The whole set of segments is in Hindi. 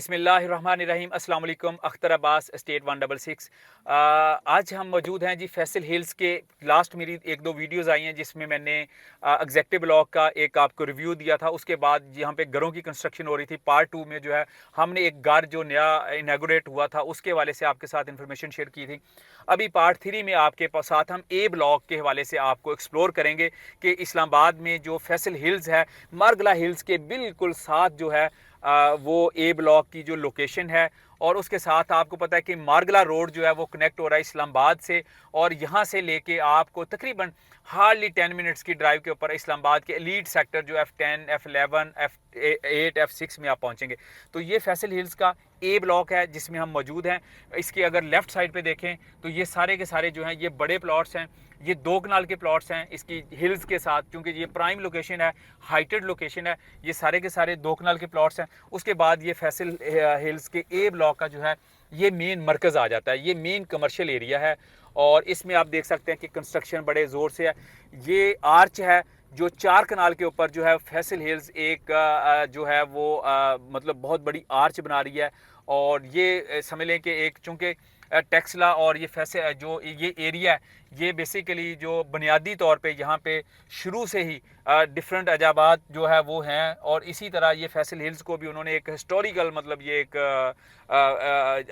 बिस्मिल्लाहिर्रहमानिर्रहीम अस्सलाम वालेकुम। अख्तर अब्बास स्टेट 166। आज हम मौजूद हैं जी फैसल हिल्स के। लास्ट मेरी एक दो वीडियोस आई हैं जिसमें मैंने एग्जेक्टिव ब्लॉक का एक आपको रिव्यू दिया था। उसके बाद यहाँ पे घरों की कंस्ट्रक्शन हो रही थी। पार्ट 2 में जो है हमने एक घर जो नया इनागोरेट हुआ था उसके हवाले से आपके साथ इन्फॉर्मेशन शेयर की थी। अभी पार्ट 3 में आपके साथ हम ए ब्लॉक के हवाले से आपको एक्सप्लोर करेंगे कि इस्लामाबाद में जो फैसल हिल्स है, मारगला हिल्स के बिल्कुल साथ जो है वो ए ब्लॉक की जो लोकेशन है। और उसके साथ आपको पता है कि मारगला रोड जो है वो कनेक्ट हो रहा है इस्लामाबाद से, और यहाँ से लेके आपको तकरीबन हार्डली 10 मिनट्स की ड्राइव के ऊपर इस्लामाबाद के एलीट सेक्टर जो F10, F11, F8, F6 में आप पहुँचेंगे। तो ये फैसल हिल्स का ए ब्लॉक है जिसमें हम मौजूद हैं। इसके अगर लेफ़्ट साइड पे देखें तो ये सारे के सारे जो हैं ये बड़े प्लॉट्स हैं। ये 2 कनाल के प्लॉट्स हैं इसकी हिल्स के साथ, क्योंकि ये प्राइम लोकेशन है, हाइटेड लोकेशन है। ये सारे के सारे 2 कनाल के प्लॉट्स हैं। उसके बाद ये फैसल हिल्स के ए ब्लॉक का जो है ये मेन मरकज़ आ जाता है। ये मेन कमर्शियल एरिया है और इसमें आप देख सकते हैं कि कंस्ट्रक्शन बड़े ज़ोर से है। ये आर्च है जो 4 कनाल के ऊपर जो है फैसल हिल्स एक जो है वो मतलब बहुत बड़ी आर्च बना रही है। और ये समझ लें कि एक चूँकि टेक्सला और ये फैसल जो ये एरिया है ये बेसिकली जो बुनियादी तौर पे यहाँ पे शुरू से ही डिफरेंट अजाबात जो है वो हैं। और इसी तरह ये फैसल हिल्स को भी उन्होंने एक हिस्टोरिकल मतलब ये एक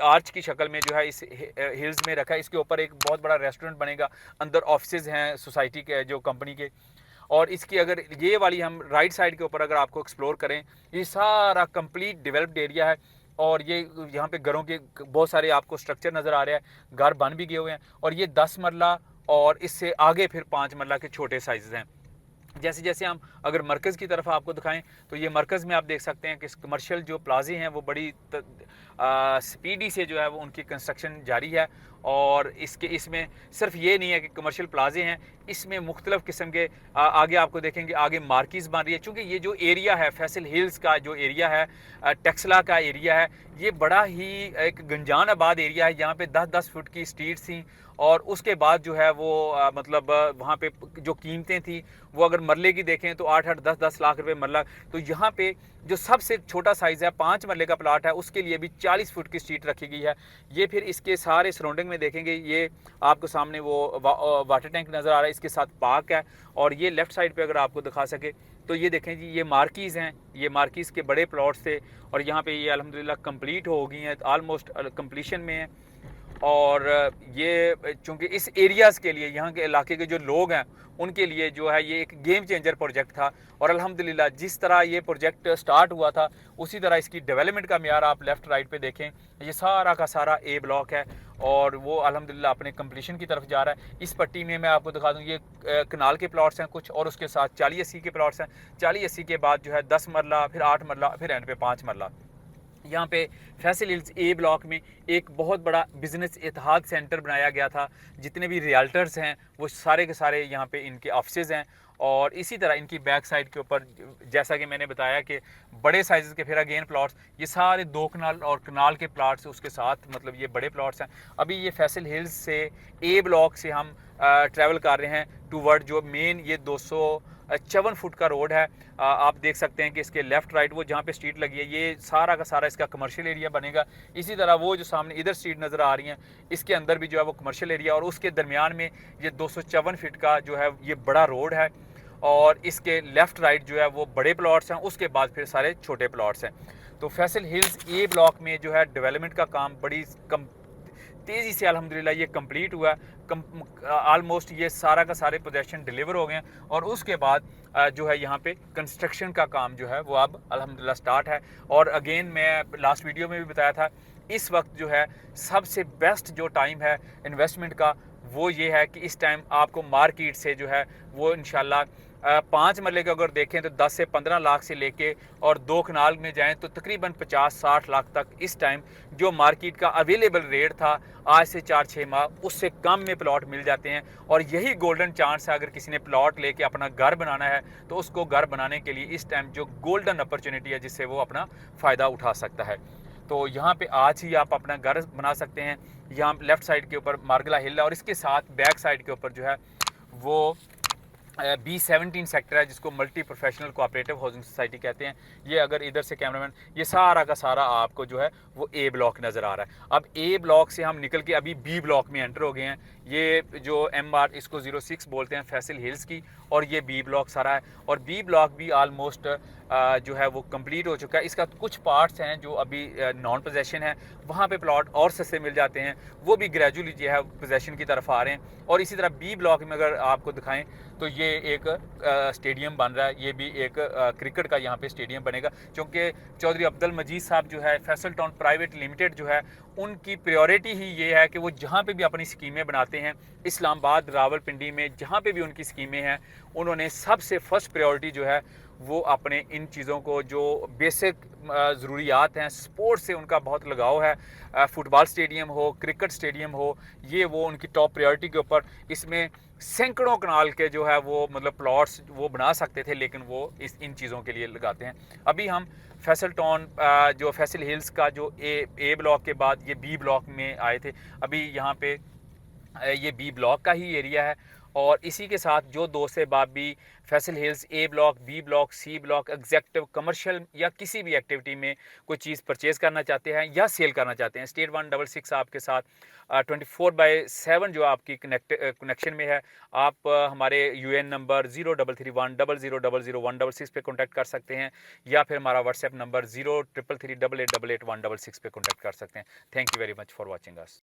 आर्च की शक्ल में जो है इस हिल्स में रखा है। इसके ऊपर एक बहुत बड़ा रेस्टोरेंट बनेगा, अंदर ऑफिसेज हैं सोसाइटी के जो कंपनी के। और इसकी अगर ये वाली हम राइट साइड के ऊपर अगर आपको एक्सप्लोर करें, ये सारा कंप्लीट डेवलप्ड एरिया है। और ये यहाँ पे घरों के बहुत सारे आपको स्ट्रक्चर नज़र आ रहे हैं, घर बन भी गए हुए हैं। और ये 10 मरला और इससे आगे फिर 5 मरला के छोटे साइज़ हैं। जैसे जैसे हम अगर मरकज़ की तरफ आपको दिखाएं तो ये मरकज़ में आप देख सकते हैं कि कमर्शियल जो प्लाजे हैं वो बड़ी स्पीडी से जो है वो उनकी कंस्ट्रक्शन जारी है। और इसमें सिर्फ ये नहीं है कि कमर्शियल प्लाजे हैं, इसमें मुख्तलिफ़ किस्म के आगे आपको देखेंगे आगे मार्किज़ बन रही है। चूँकि ये जो एरिया है फैसल हिल्स का जो एरिया है टेक्सला का एरिया है, ये बड़ा ही एक गंजान आबाद एरिया है। यहाँ पे 10-10 फुट की स्ट्रीट्स थी और उसके बाद जो है वो मतलब वहाँ पे जो कीमतें थी वो अगर मरले की देखें तो 8-8, 10-10 लाख रुपए मरला। तो यहाँ पे जो सबसे छोटा साइज़ है 5 मरले का प्लाट है उसके लिए भी 40 फुट की स्ट्रीट रखी गई है। ये फिर इसके सारे सराउंडिंग में देखेंगे, ये आपको सामने वो वाटर टैंक नज़र आ रहा है, इसके साथ पार्क है। और ये लेफ़्ट साइड पे अगर आपको दिखा सके तो ये देखें जी, ये मार्कीज़ हैं, ये मार्कीज़ के बड़े प्लॉट्स थे और यहाँ पे ये अल्हम्दुलिल्लाह कंप्लीट हो गई हैं, ऑलमोस्ट कंप्लीशन में है। और ये चूँकि इस एरियाज़ के लिए यहाँ के इलाके के जो लोग हैं उनके लिए जो है ये एक गेम चेंजर प्रोजेक्ट था। और अल्हम्दुलिल्लाह जिस तरह ये प्रोजेक्ट स्टार्ट हुआ था उसी तरह इसकी डेवलपमेंट का म्यार आप लेफ़्ट राइट पे देखें, ये सारा का सारा ए ब्लॉक है और वो अल्हम्दुलिल्लाह अपने कंप्लीशन की तरफ जा रहा है। इस पट्टी में मैं आपको दिखा दूँ, ये कनाल के प्लॉट्स हैं कुछ और उसके साथ 40-80 के प्लॉट्स हैं। 40-80 के बाद जो है 10 मरला, फिर 8 मरला, फिर एंड पे 5 मरला। यहाँ पे फैसल हिल्स ए ब्लॉक में एक बहुत बड़ा बिज़नेस इतिहाद सेंटर बनाया गया था। जितने भी रियल्टर्स हैं वो सारे के सारे यहाँ पे इनके ऑफिसेज़ हैं। और इसी तरह इनकी बैक साइड के ऊपर जैसा कि मैंने बताया कि बड़े साइज़ के फिर अगेन प्लॉट्स, ये सारे 2 कनाल और कनाल के प्लॉट्स उसके साथ मतलब ये बड़े प्लॉट्स हैं। अभी ये फैसल हिल्स से ए ब्लॉक से हम ट्रैवल कर रहे हैं टूवर्ड जो मेन ये 254 फुट का रोड है। आप देख सकते हैं कि इसके लेफ़्ट राइट वो जहाँ पे स्ट्रीट लगी है ये सारा का सारा इसका कमर्शियल एरिया बनेगा। इसी तरह वो जो सामने इधर स्ट्रीट नज़र आ रही हैं इसके अंदर भी जो है वो कमर्शियल एरिया, और उसके दरमियान में ये 254 फीट का जो है ये बड़ा रोड है। और इसके लेफ़्ट राइट जो है वो बड़े प्लॉट्स हैं, उसके बाद फिर सारे छोटे प्लॉट्स हैं। तो फैसल हिल्स ए ब्लॉक में जो है डेवलपमेंट का काम बड़ी कम तेज़ी से अल्हम्दुलिल्लाह ये कंप्लीट हुआ। ऑलमोस्ट ये सारा का सारे पोजेशन डिलीवर हो गए हैं और उसके बाद जो है यहाँ पे कंस्ट्रक्शन का काम जो है वो अब अल्हम्दुलिल्लाह स्टार्ट है। और अगेन मैं लास्ट वीडियो में भी बताया था, इस वक्त जो है सबसे बेस्ट जो टाइम है इन्वेस्टमेंट का वो ये है कि इस टाइम आपको मार्केट से जो है वो इंशाल्लाह 5 मरले का अगर देखें तो 10 से 15 लाख से लेके और 2 कनाल में जाएं तो तकरीबन 50-60 लाख तक इस टाइम जो मार्केट का अवेलेबल रेट था आज से 4-6 माह उससे कम में प्लॉट मिल जाते हैं। और यही गोल्डन चांस है, अगर किसी ने प्लॉट लेके अपना घर बनाना है तो उसको घर बनाने के लिए इस टाइम जो गोल्डन अपॉर्चुनिटी है जिससे वो अपना फ़ायदा उठा सकता है। तो यहाँ पे आज ही आप अपना घर बना सकते हैं। यहाँ लेफ़्ट साइड के ऊपर मारगला हिल है और इसके साथ बैक साइड के ऊपर जो है वो B17 सेक्टर है जिसको multi professional cooperative housing society कहते हैं। ये अगर इधर से कैमरामैन, ये सारा का सारा आपको जो है वो ए ब्लॉक नज़र आ रहा है। अब ए ब्लॉक से हम निकल के अभी बी ब्लॉक में एंटर हो गए हैं। ये जो M-ART इसको 06 बोलते हैं फैसल हिल्स की, और ये बी ब्लॉक सारा है। और बी ब्लॉक भी आलमोस्ट जो है वो कंप्लीट हो चुका है। इसका कुछ पार्ट्स हैं जो अभी नॉन पोजेशन है, वहाँ पे प्लॉट और सस्ते मिल जाते हैं, वो भी ग्रेजुअली जो है पोजेशन की तरफ आ रहे हैं। और इसी तरह बी ब्लॉक में अगर आपको दिखाएं तो ये एक स्टेडियम बन रहा है। ये भी एक क्रिकेट का यहाँ पे स्टेडियम बनेगा, क्योंकि चौधरी अब्दुल मजीद साहब जो है फैसल टाउन प्राइवेट लिमिटेड जो है, उनकी प्रायोरिटी ही ये है कि वो जहाँ पे भी अपनी स्कीमें बनाते हैं, इस्लामाबाद रावलपिंडी में जहाँ पे भी उनकी स्कीमें हैं, उन्होंने सबसे फर्स्ट प्रायोरिटी जो है वो अपने इन चीज़ों को, जो बेसिक ज़रूरियात हैं, स्पोर्ट्स से उनका बहुत लगाव है, फुटबॉल स्टेडियम हो, क्रिकेट स्टेडियम हो, ये वो उनकी टॉप प्रायोरिटी के ऊपर। इसमें सैकड़ों कनाल के जो है वो मतलब प्लॉट्स वो बना सकते थे, लेकिन वो इन चीज़ों के लिए लगाते हैं। अभी हम फैसल टाउन जो फैसल हिल्स का जो ए ब्लॉक के बाद ये बी ब्लॉक में आए थे। अभी यहाँ पे ये बी ब्लॉक का ही एरिया है। और इसी के साथ जो दो से बाब भी Faisal Hills A block, B block, C block, executive, commercial या किसी भी एक्टिविटी में कोई चीज़ परचेज़ करना चाहते हैं या सेल करना चाहते हैं, स्टेट 166 आपके साथ 24/7 जो आपकी कनेक्शन में है। आप हमारे UN नंबर 033100000166 पे कॉन्टैक्ट कर सकते हैं, या फिर हमारा व्हाट्सएप नंबर 0333888816 पे कॉन्टैक्ट कर सकते हैं। Thank you very much for watching us.